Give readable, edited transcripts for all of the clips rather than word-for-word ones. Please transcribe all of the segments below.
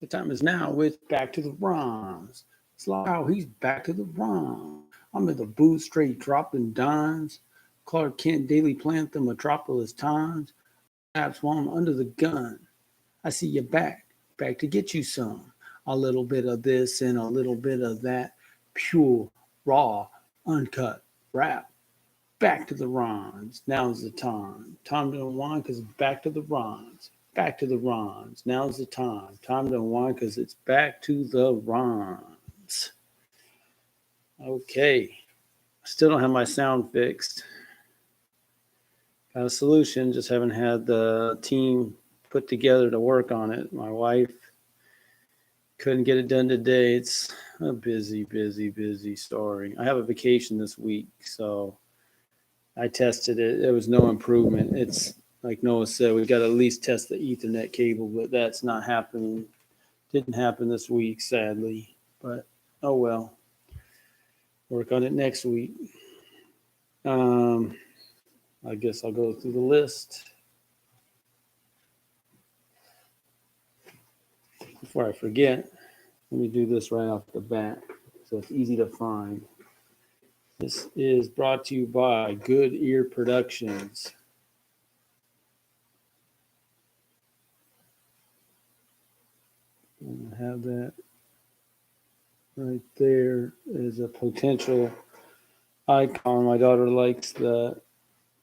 The time is now with Back to the Rhymes. It's like how he's back to the rhyme. I'm in the booth straight dropping dimes. Clark Kent daily plant the metropolis times. Perhaps while I'm under the gun. I see you back to get you some. A little bit of this and a little bit of that. Pure, raw, uncut rap. Back to the rhymes. Now's the time. Time to unwind because it's back to the rhymes. Back to the rhymes. Now's the time. Time to unwind because it's back to the rhymes. Okay. Still don't have my sound fixed. Got a solution, just haven't had the team put together to work on it. My wife couldn't get it done today. It's a busy story. I have a vacation this week, so I tested it. There was no improvement. It's like Noah said, we got to at least test the Ethernet cable, but that's not happening. Didn't happen this week, sadly. But oh well. Work on it next week. I guess I'll go through the list. Before I forget, let me do this right off the bat so it's easy to find. This is brought to you by Good Ear Productions. I have that right there as a potential icon. My daughter likes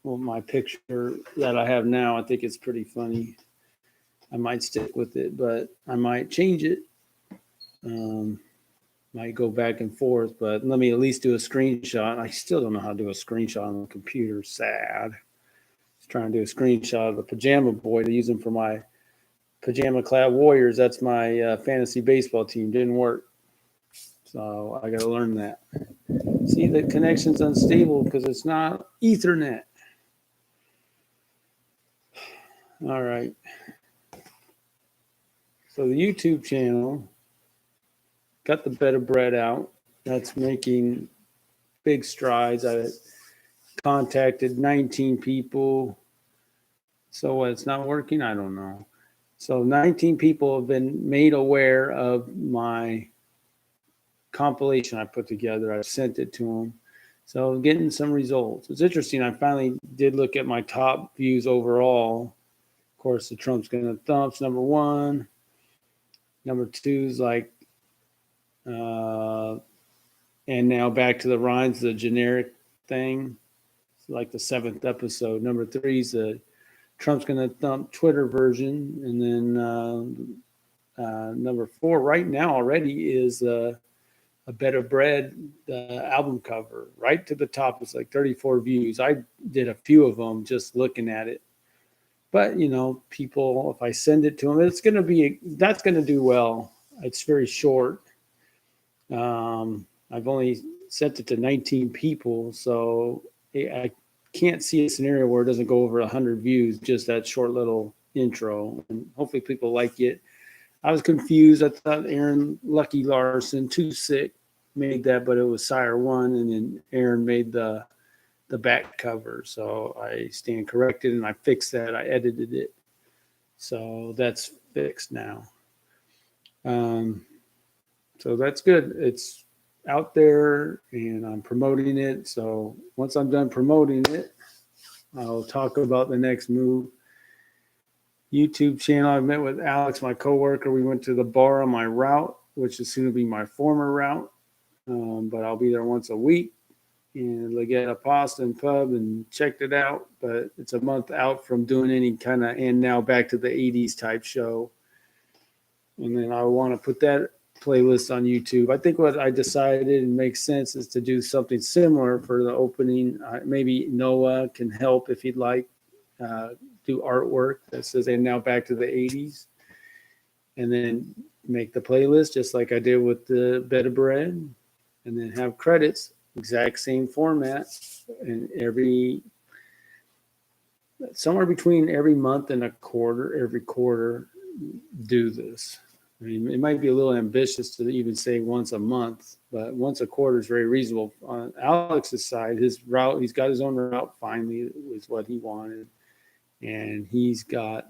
my picture that I have now. I think it's pretty funny. I might stick with it, but I might change it. Might go back and forth, but let me at least do a screenshot. I still don't know how to do a screenshot on the computer. Sad. Just trying to do a screenshot of the Pajama Boy to use him for my Pajama Clad Warriors. That's my fantasy baseball team. Didn't work. So I got to learn that. See, the connection's unstable because it's not Ethernet. All right. So the YouTube channel got the Better Bread out. That's making big strides. I contacted 19 people. So what, it's not working? I don't know. So 19 people have been made aware of my compilation I put together. I sent it to them. So getting some results. It's interesting. I finally did look at my top views overall. Of course, the Trump's Gonna Thump's number one. Number two is like, and now back to the rhymes, the generic thing. It's like the 7th episode. Number three is the Trump's Gonna Thump Twitter version. And then number four right now already is A Better Bread, the album cover, right to the top. It's like 34 views. I did a few of them just looking at it. But, people, if I send it to them, that's going to do well. It's very short. I've only sent it to 19 people, so I can't see a scenario where it doesn't go over 100 views, just that short little intro. And hopefully people like it. I was confused. I thought Aaron Lucky Larson, Too Sick, made that, but it was Sire One, and then Aaron made the back cover. So I stand corrected, and I fixed that. I edited it. So that's fixed now. So that's good. It's out there, and I'm promoting it. So once I'm done promoting it, I'll talk about the next move. YouTube channel. I met with Alex, my coworker. We went to the bar on my route, which is soon to be my former route. But I'll be there once a week in Leggett Pasta and Pub, and checked it out. But it's a month out from doing any kind of and now back to the 80s type show. And then I want to put that playlist on YouTube. I think what I decided and makes sense is to do something similar for the opening. Maybe Noah can help if he'd like. Do artwork that says and now back to the 80s, and then make the playlist just like I did with the Better Bread, and then have credits, exact same format, and somewhere between every month and every quarter do this. I mean, it might be a little ambitious to even say once a month, but once a quarter is very reasonable. On Alex's side, his route, he's got his own route finally, was what he wanted. And he's got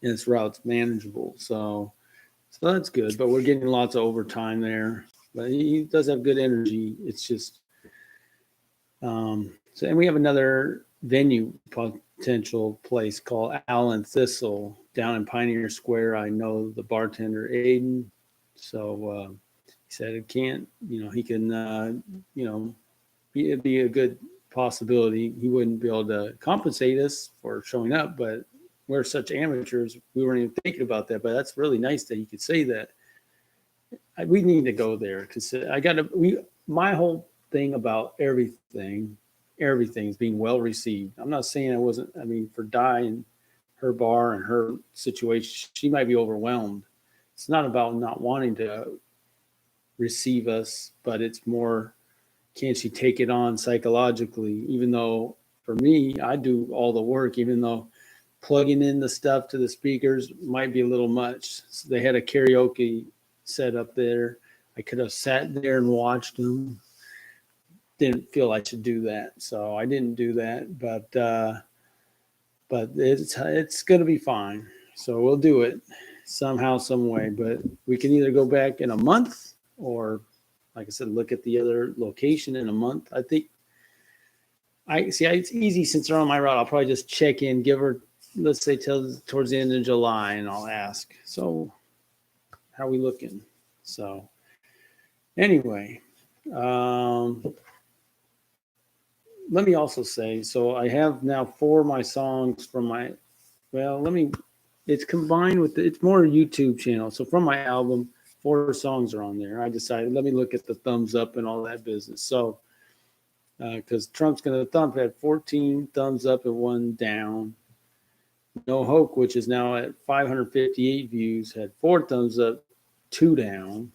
his route's manageable. So So that's good, but we're getting lots of overtime there. But he does have good energy. It's just, so, and we have another venue potential place called Allen Thistle down in Pioneer Square. I know the bartender Aiden, so he said it can't. He can. It'd be a good possibility. He wouldn't be able to compensate us for showing up, but we're such amateurs, we weren't even thinking about that. But that's really nice that he could say that. We need to go there because my whole thing about everything's being well received. I'm not saying I wasn't. I mean, for Di and her bar and her situation, she might be overwhelmed. It's not about not wanting to receive us, but it's more, can she take it on psychologically? Even though for me, I do all the work, even though plugging in the stuff to the speakers might be a little much. So they had a karaoke set up there. I could have sat there and watched them. Didn't feel I should do that, so I didn't do that. But it's going to be fine. So we'll do it somehow, some way. But we can either go back in a month or, like I said, look at the other location in a month. I think it's easy since they're on my route. I'll probably just check in, give her, let's say, towards the end of July, and I'll ask. So, how are we looking? So, anyway, let me also say, so I have now 4 of my songs from my, it's combined with, it's more a YouTube channel. So from my album, 4 songs are on there. I decided, let me look at the thumbs up and all that business. So, because Trump's Gonna Thump had 14 thumbs up and 1 down. No Hope, which is now at 558 views, had 4 thumbs up, 2 down.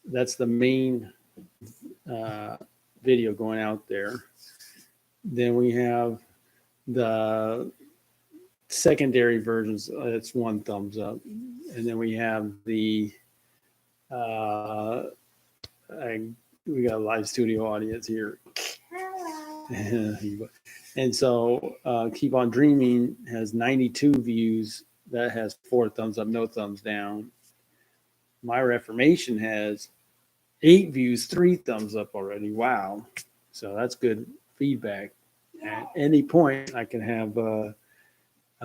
That's the main video going out there. Then we have the secondary versions. It's 1 thumbs up, and then we have the we got a live studio audience here. And so Keep On Dreaming has 92 views. That has 4 thumbs up, no thumbs down. My Reformation has 8 views, 3 thumbs up already. Wow. So that's good feedback. At any point, I can have a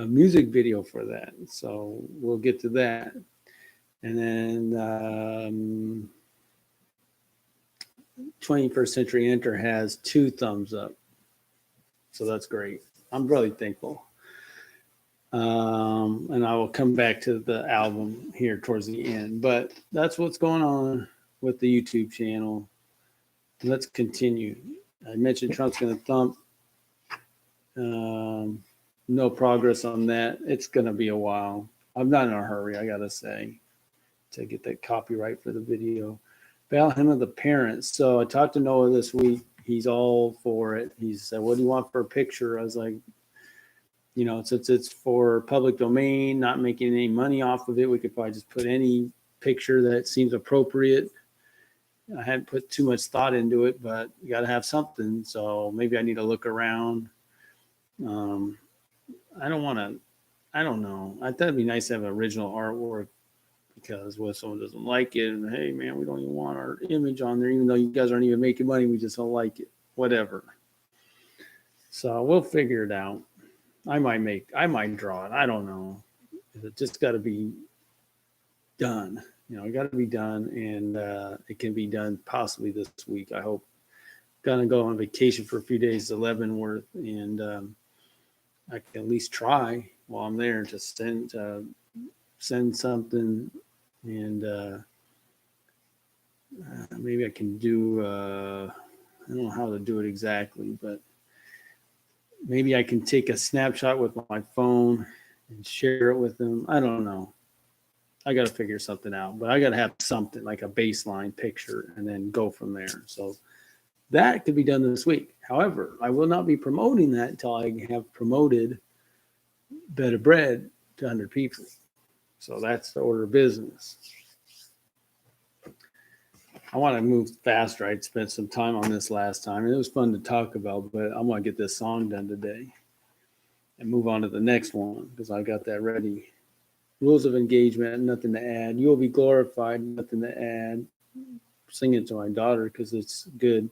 music video for that. So we'll get to that. And then 21st Century Enter has 2 thumbs up. So that's great. I'm really thankful. And I will come back to the album here towards the end. But that's what's going on with the YouTube channel. Let's continue. I mentioned Trump's Gonna Thump. No progress on that. It's going to be a while. I'm not in a hurry, I got to say, to get that copyright for the video. Battle Hymn of the Parents. So I talked to Noah this week. He's all for it. He said, what do you want for a picture? I was like, since it's for public domain, not making any money off of it, we could probably just put any picture that seems appropriate. I hadn't put too much thought into it, but you got to have something. So maybe I need to look around. I don't know. I thought it'd be nice to have original artwork, because what if someone doesn't like it, and hey man, we don't even want our image on there, even though you guys aren't even making money, we just don't like it. Whatever. So we'll figure it out. I might draw it. I don't know. It just got to be done. It got to be done, and it can be done possibly this week. I hope. Gonna go on vacation for a few days to Leavenworth, and I can at least try while I'm there to send something, and maybe I can do. I don't know how to do it exactly, but maybe I can take a snapshot with my phone and share it with them. I don't know. I got to figure something out, but I got to have something like a baseline picture and then go from there. So that could be done this week. However, I will not be promoting that until I have promoted Bed of Bread to 100 people. So that's the order of business. I want to move faster. I spent some time on this last time, and it was fun to talk about, but I want to get this song done today and move on to the next one because I got that ready. Rules of engagement, nothing to add. You will be glorified, nothing to add. Sing it to my daughter because it's good.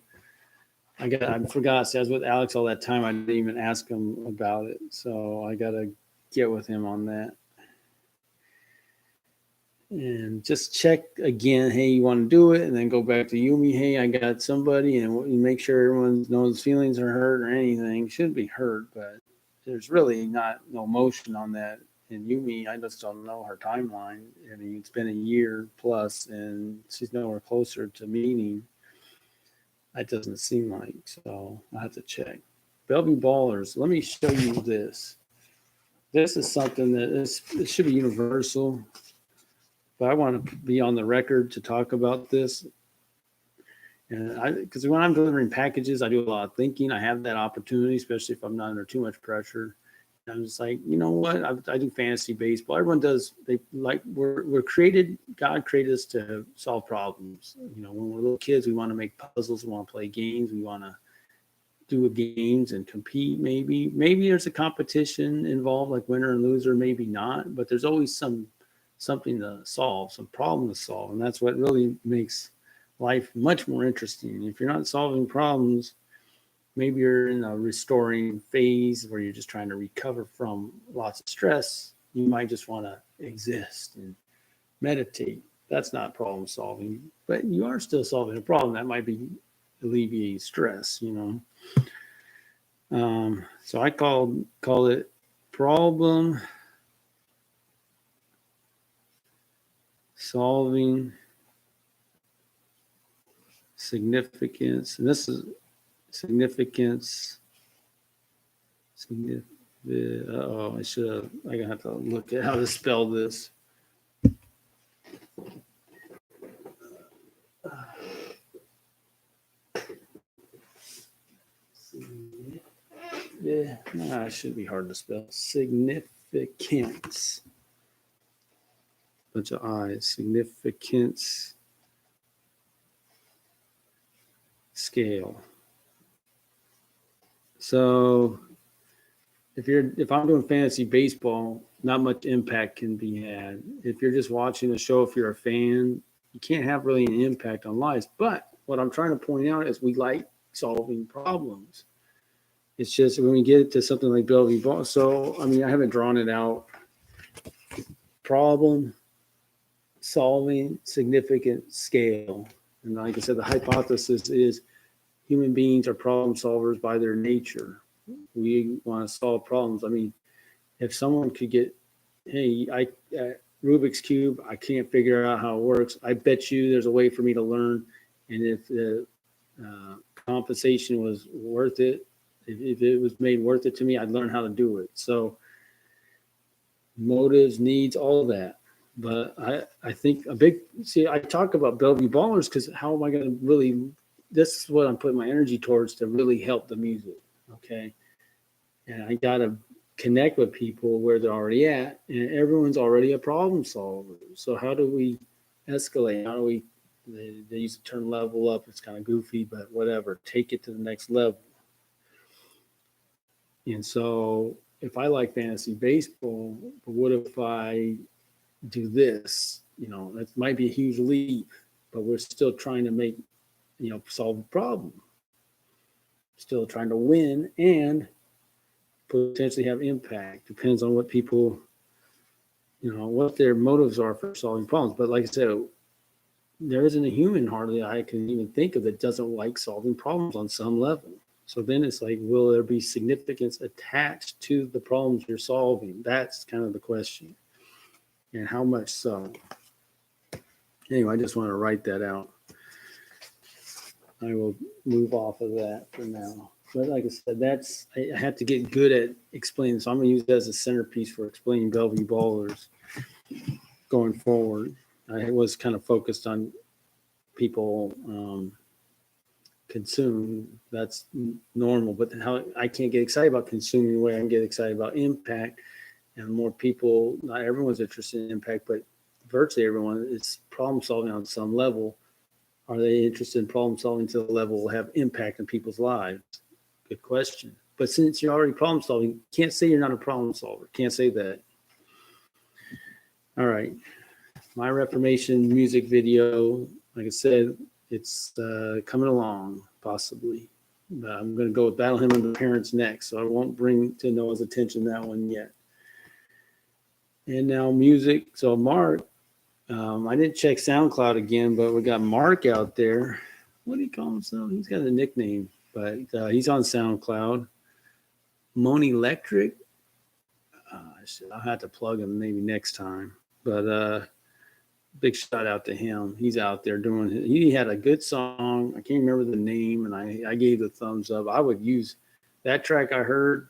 I forgot. See, I was with Alex all that time. I didn't even ask him about it, so I gotta get with him on that. And just check again. Hey, you want to do it, and then go back to Yumi. Hey, I got somebody, and make sure everyone knows feelings are hurt or anything. Shouldn't be hurt, but there's really no motion on that. And Yumi, I just don't know her timeline. I mean, it's been a year plus, and she's nowhere closer to meeting. That doesn't seem like, so I'll have to check. Bellevue Ballers, let me show you this. This is something it should be universal, but I want to be on the record to talk about this. And because when I'm delivering packages, I do a lot of thinking. I have that opportunity, especially if I'm not under too much pressure. I'm just like, you know what? I do fantasy baseball. Everyone does. We're created. God created us to solve problems. You know, when we're little kids, we want to make puzzles. We want to play games. We want to do games and compete. Maybe there's a competition involved, like winner and loser. Maybe not, but there's always something to solve, some problem to solve, and that's what really makes life much more interesting. If you're not solving problems, maybe you're in a restoring phase where you're just trying to recover from lots of stress. You might just want to exist and meditate. That's not problem solving, but you are still solving a problem that might be alleviating stress, you know. So I call it problem solving significance. And this is significance. I should have. I'm gonna have to look at how to spell this. Yeah, it should be hard to spell. Significance. Bunch of I's. Significance. Scale. So if I'm doing fantasy baseball, not much impact can be had. If you're just watching a show, if you're a fan, you can't have really an impact on lives. But what I'm trying to point out is we like solving problems. It's just when we get to something like Bellevue Ball. So, I mean, I haven't drawn it out. Problem solving significant scale. And like I said, the hypothesis is human beings are problem solvers by their nature. We want to solve problems. I mean, if someone could get, hey, Rubik's Cube, I can't figure out how it works. I bet you there's a way for me to learn. And if the compensation was worth it, if it was made worth it to me, I'd learn how to do it. So motives, needs, all of that. But I think I talk about Bellevue Ballers because how am I going to really, this is what I'm putting my energy towards to really help the music. Okay. And I got to connect with people where they're already at, and everyone's already a problem solver. So how do we escalate? How do we, they use the term level up. It's kind of goofy, but whatever, take it to the next level. And so if I like fantasy baseball, but what if I do this? You know, that might be a huge leap, but we're still trying to solve a problem. Still trying to win and potentially have impact. Depends on what people, what their motives are for solving problems. But like I said, there isn't a human hardly I can even think of that doesn't like solving problems on some level. So then it's like, will there be significance attached to the problems you're solving? That's kind of the question. And how much so? Anyway, I just want to write that out. I will move off of that for now. But like I said, I have to get good at explaining. So I'm going to use that as a centerpiece for explaining Bellevue Ballers going forward. I was kind of focused on people consume. That's normal. But how I can't get excited about consuming the way I can get excited about impact. And more people, not everyone's interested in impact, but virtually everyone is problem solving on some level. Are they interested in problem solving to the level will have impact on people's lives? Good question. But since you're already problem solving, can't say you're not a problem solver. Can't say that. All right. My Reformation music video, like I said, it's coming along, possibly. But I'm going to go with Battle Hymn of the Parents next, so I won't bring to Noah's attention that one yet. And now music. So Mark, I didn't check SoundCloud again, but we got Mark out there. What do you call himself? He's got a nickname, but he's on SoundCloud. Mon Electric. I'll have to plug him maybe next time. But big shout out to him. He's out there doing. He had a good song. I can't remember the name, and I gave the thumbs up. I would use that track I heard.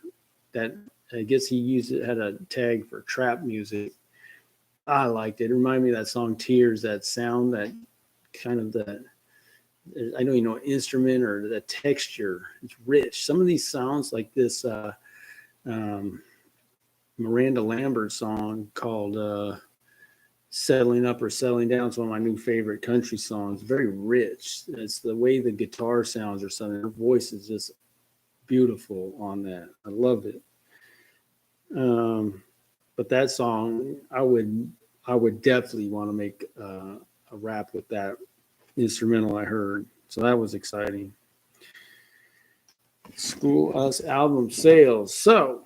That I guess he used it, had a tag for trap music. I liked it. It reminded me of that song Tears. That sound, that kind of the. I know you know instrument or the texture. It's rich. Some of these sounds like this Miranda Lambert song called Settling Up or Settling Down. It's one of my new favorite country songs. Very rich. It's the way the guitar sounds or something. Her voice is just beautiful on that. I love it. But that song, I would definitely want to make a rap with that instrumental I heard. So that was exciting. School Us album sales. So,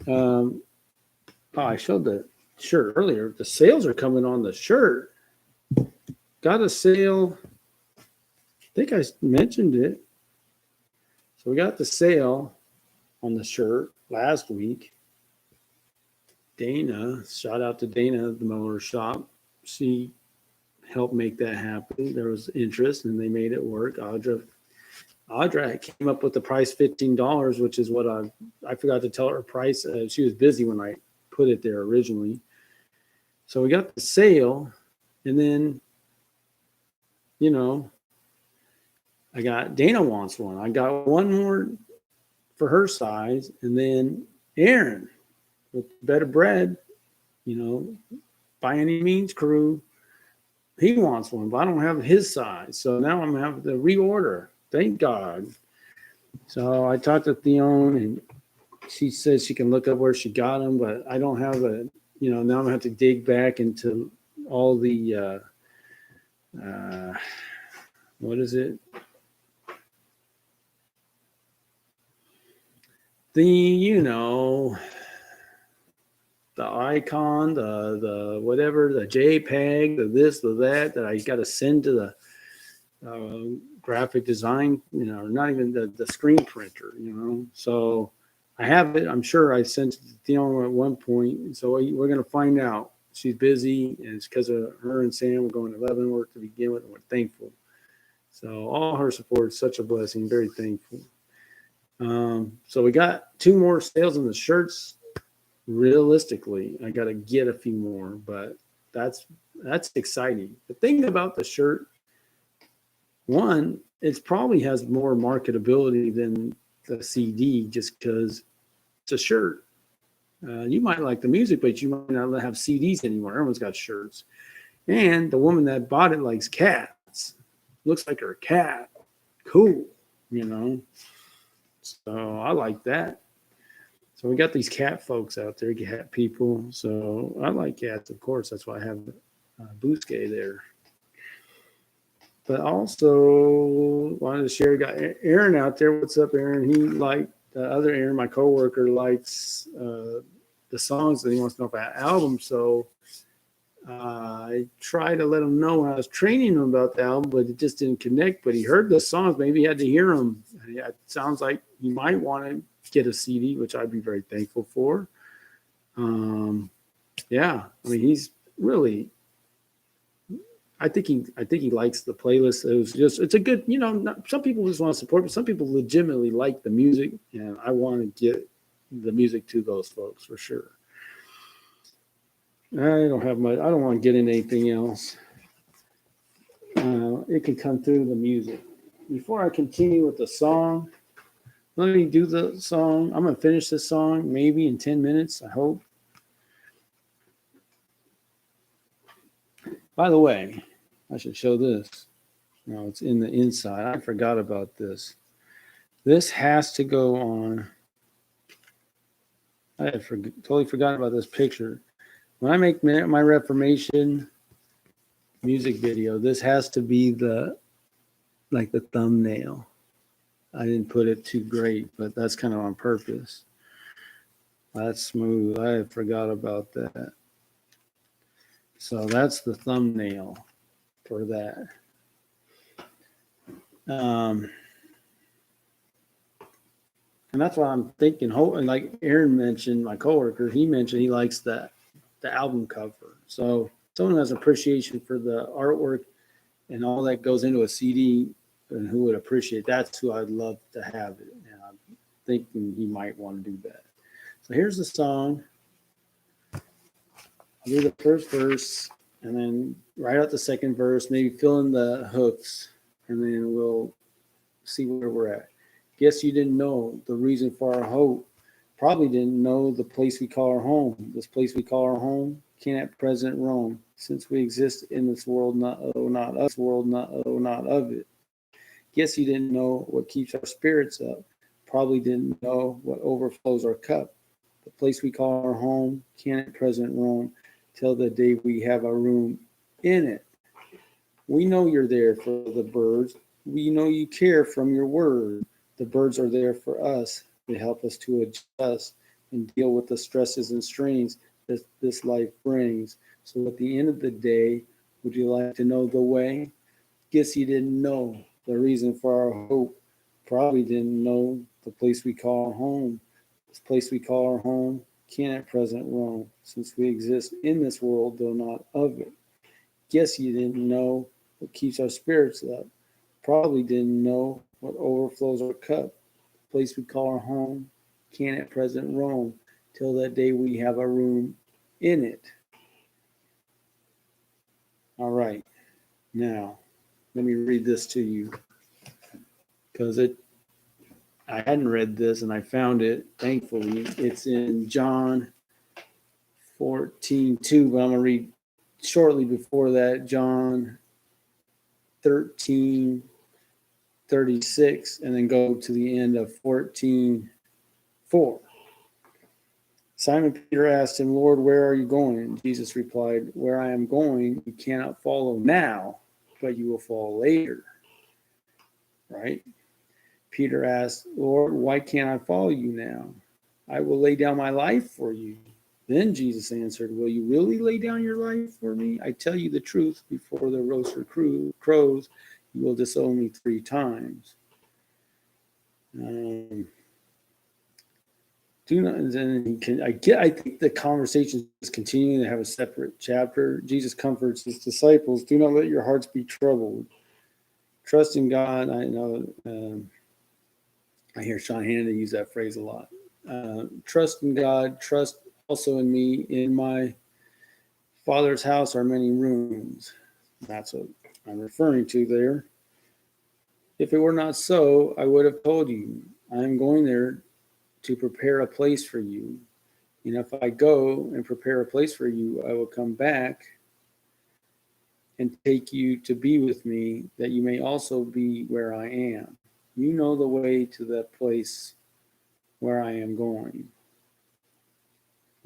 I showed the shirt earlier. The sales are coming on the shirt. Got a sale. I think I mentioned it. So we got the sale on the shirt last week. Dana, shout out to Dana at the Mower Shop. She helped make that happen. There was interest and they made it work. Audra came up with the price $15, which is what I forgot to tell her price. She was busy when I put it there originally. So we got the sale, and then, you know, I got Dana wants one. I got one more for her size, and then Aaron with Better Bread, you know, by any means crew, he wants one, but I don't have his size. So now I'm going to have to reorder. Thank God. So I talked to Theon, and she says she can look up where she got them, but I don't have a, you know, now I'm going to have to dig back into all the, what is it? The, you know, the icon, the whatever, the JPEG, the this, the that I got to send to the graphic design, you know, not even the screen printer, you know. So I have it. I'm sure I sent it to Theon at one point. So we're going to find out. She's busy, and it's because of her and Sam were going to Leavenworth to begin with, and we're thankful. So all her support is such a blessing. Very thankful. So we got 2 more sales on the shirts. Realistically, I got to get a few more, but that's exciting. The thing about the shirt, one, it probably has more marketability than the CD just because it's a shirt. You might like the music, but you might not have CDs anymore. Everyone's got shirts. And the woman that bought it likes cats. Looks like her cat. Cool, you know. So I like that. So we got these cat folks out there, cat people. So I like cats, of course. That's why I have Bouquet there. But also wanted to share, got Aaron out there. What's up, Aaron? He liked, the other Aaron, my coworker, likes the songs that he wants to know about albums. So I tried to let him know when I was training him about the album, but it just didn't connect. But he heard the songs. Maybe he had to hear them. It sounds like he might want to get a CD, which I'd be very thankful for. Yeah, I mean, he's really, I think he likes the playlist. It's a good, you know, some people just want to support, but some people legitimately like the music, and I want to get the music to those folks for sure. I don't have much. I don't want to get into anything else. It can come through the music. Before I continue with the song, let me do the song. I'm going to finish this song maybe in 10 minutes, I hope. By the way, I should show this. No, it's in the inside. I forgot about this. This has to go on. I had totally forgot about this picture. when I make my Reformation music video, this has to be the thumbnail. I didn't put it too great, but that's kind of on purpose. That's smooth. I forgot about that. So that's the thumbnail for that. And that's what I'm thinking. And like Aaron mentioned, my coworker, he mentioned he likes the album cover. So someone has appreciation for the artwork and all that goes into a CD, and who would appreciate that's who I'd love to have it. And I'm thinking he might want to do that. So here's the song. I'll do the first verse and then write out the second verse, maybe fill in the hooks, and then we'll see where we're at. Guess you didn't know the reason for our hope. Probably didn't know the place we call our home. This place we call our home can at present roam. Since we exist in this world, not us, world, not of it. Guess you didn't know what keeps our spirits up. Probably didn't know what overflows our cup. The place we call our home can at present roam till the day we have a room in it. We know you're there for the birds. We know you care from your word. The birds are there for us. They help us to adjust and deal with the stresses and strains that this life brings. So at the end of the day, would you like to know the way? Guess you didn't know the reason for our hope. Probably didn't know the place we call home. This place we call our home can at present roam, since we exist in this world, though not of it. Guess you didn't know what keeps our spirits up. Probably didn't know what overflows our cup. The place we call our home can at present roam till that day we have a room in it. All right. Now, let me read this to you because I hadn't read this and I found it, thankfully. It's in John 14:2, but I'm going to read shortly before that, John 13:36, and then go to the end of 14:4. Simon Peter asked him, Lord, where are you going? Jesus replied, where I am going, you cannot follow now, but you will follow later. Right? Peter asked, Lord, why can't I follow you now? I will lay down my life for you. Then Jesus answered, will you really lay down your life for me? I tell you the truth, before the rooster crows, you will disown me 3 times. Do not, and I think the conversation is continuing to have a separate chapter. Jesus comforts his disciples. Do not let your hearts be troubled. Trust in God. I know I hear Sean Hannity use that phrase a lot. Trust in God. Trust also in me. In my Father's house are many rooms. That's what I'm referring to there. If it were not so, I would have told you. I am going there to prepare a place for you. And if I go and prepare a place for you, I will come back and take you to be with me, that you may also be where I am. You know the way to that place where I am going.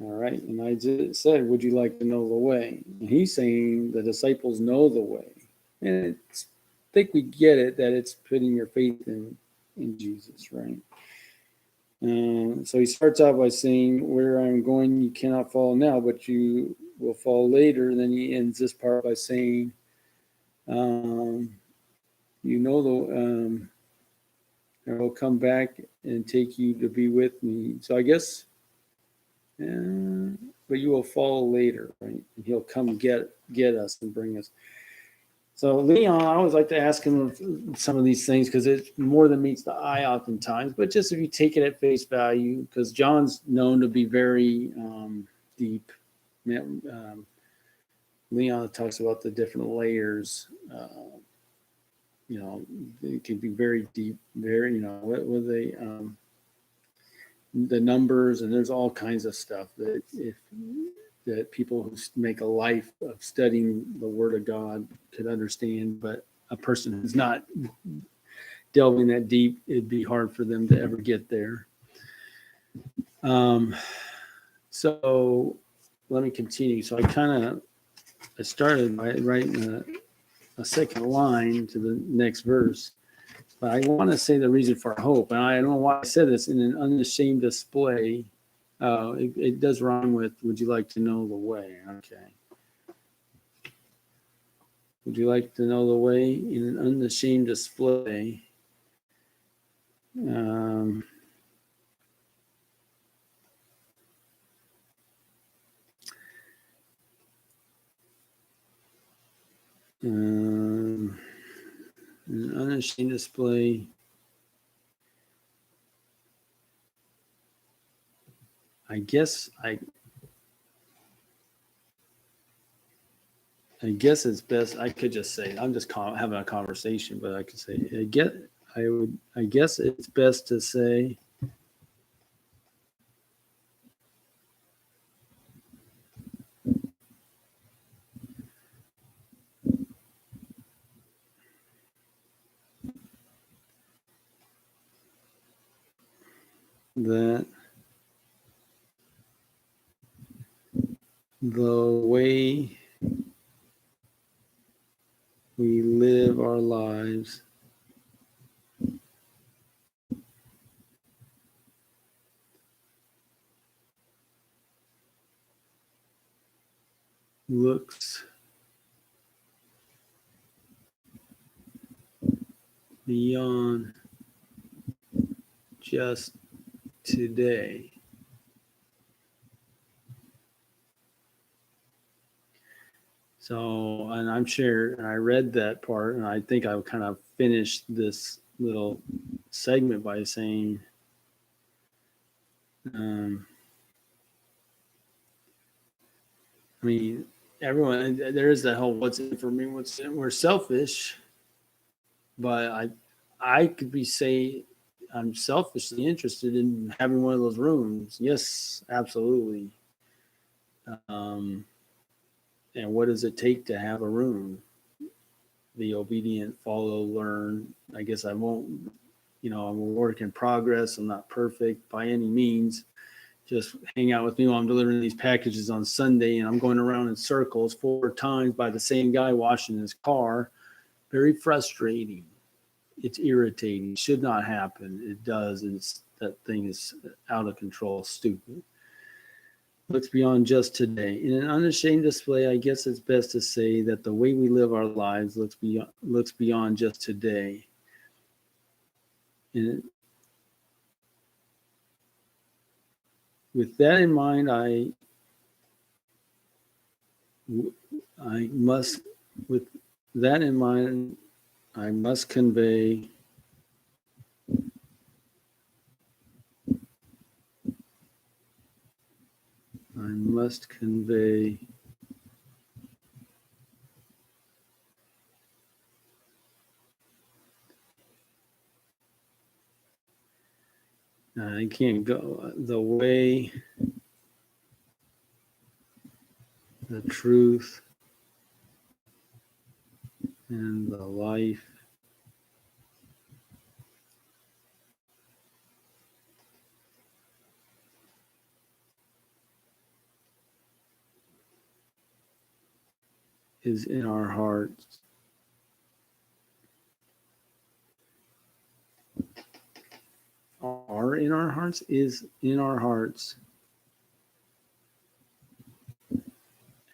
All right. And I just said, would you like to know the way? And he's saying the disciples know the way. And I think we get it, that it's putting your faith in Jesus, right? So he starts out by saying, where I'm going, you cannot follow now, but you will follow later. And then he ends this part by saying, you know, I will come back and take you to be with me. So I guess, but you will follow later, right? And he'll come get us and bring us. So Leon, I always like to ask him some of these things because it's more than meets the eye oftentimes. But just if you take it at face value, because John's known to be very deep. Leon talks about the different layers. It can be very deep. Very, what were they? The numbers, and there's all kinds of stuff that people who make a life of studying the Word of God could understand, but a person who's not delving that deep, it'd be hard for them to ever get there. So let me continue. So I started by writing a second line to the next verse. But I want to say the reason for hope, and I don't know why I said this, in an unashamed display. It does rhyme with, would you like to know the way? Okay. Would you like to know the way in an unashamed display? Um, an unashamed display. I guess it's best. I could just say, I'm just having a conversation, but I could say, I guess it's best to say, that the way we live our lives looks beyond just today. So, and I'm sure, and I read that part, and I think I kind of finished this little segment by saying, I mean, everyone, there is that whole what's in for me, what's in, we're selfish, but I could be say I'm selfishly interested in having one of those rooms. Yes, absolutely. Um, and what does it take to have a room? Be obedient, follow, learn. I guess I won't, I'm a work in progress. I'm not perfect by any means. Just hang out with me while I'm delivering these packages on Sunday, and I'm going around in circles 4 times by the same guy washing his car. Very frustrating. It's irritating. Should not happen. It does, and that thing is out of control. Stupid. Looks beyond just today. In an unashamed display, I guess it's best to say that the way we live our lives looks beyond just today. And with that in mind, I must convey I can't go the way, the truth, and the life is in our hearts. Are in our hearts is in our hearts.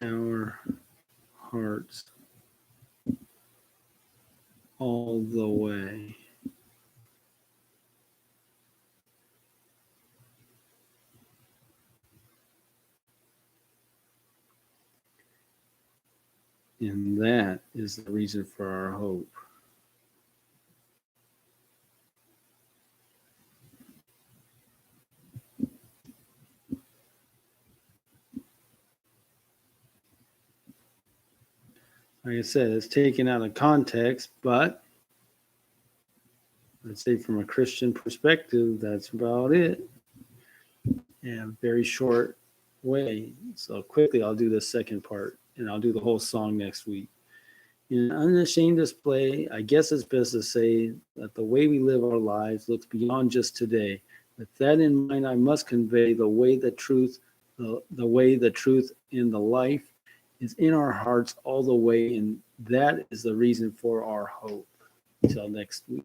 Our hearts all the way. And that is the reason for our hope. Like I said, it's taken out of context, but I'd say from a Christian perspective, that's about it. In a very short way. So quickly, I'll do the second part, and I'll do the whole song next week. In an unashamed display, I guess it's best to say that the way we live our lives looks beyond just today. With that in mind, I must convey the way, the truth, the way, the truth, and the life is in our hearts all the way, and that is the reason for our hope. Until next week.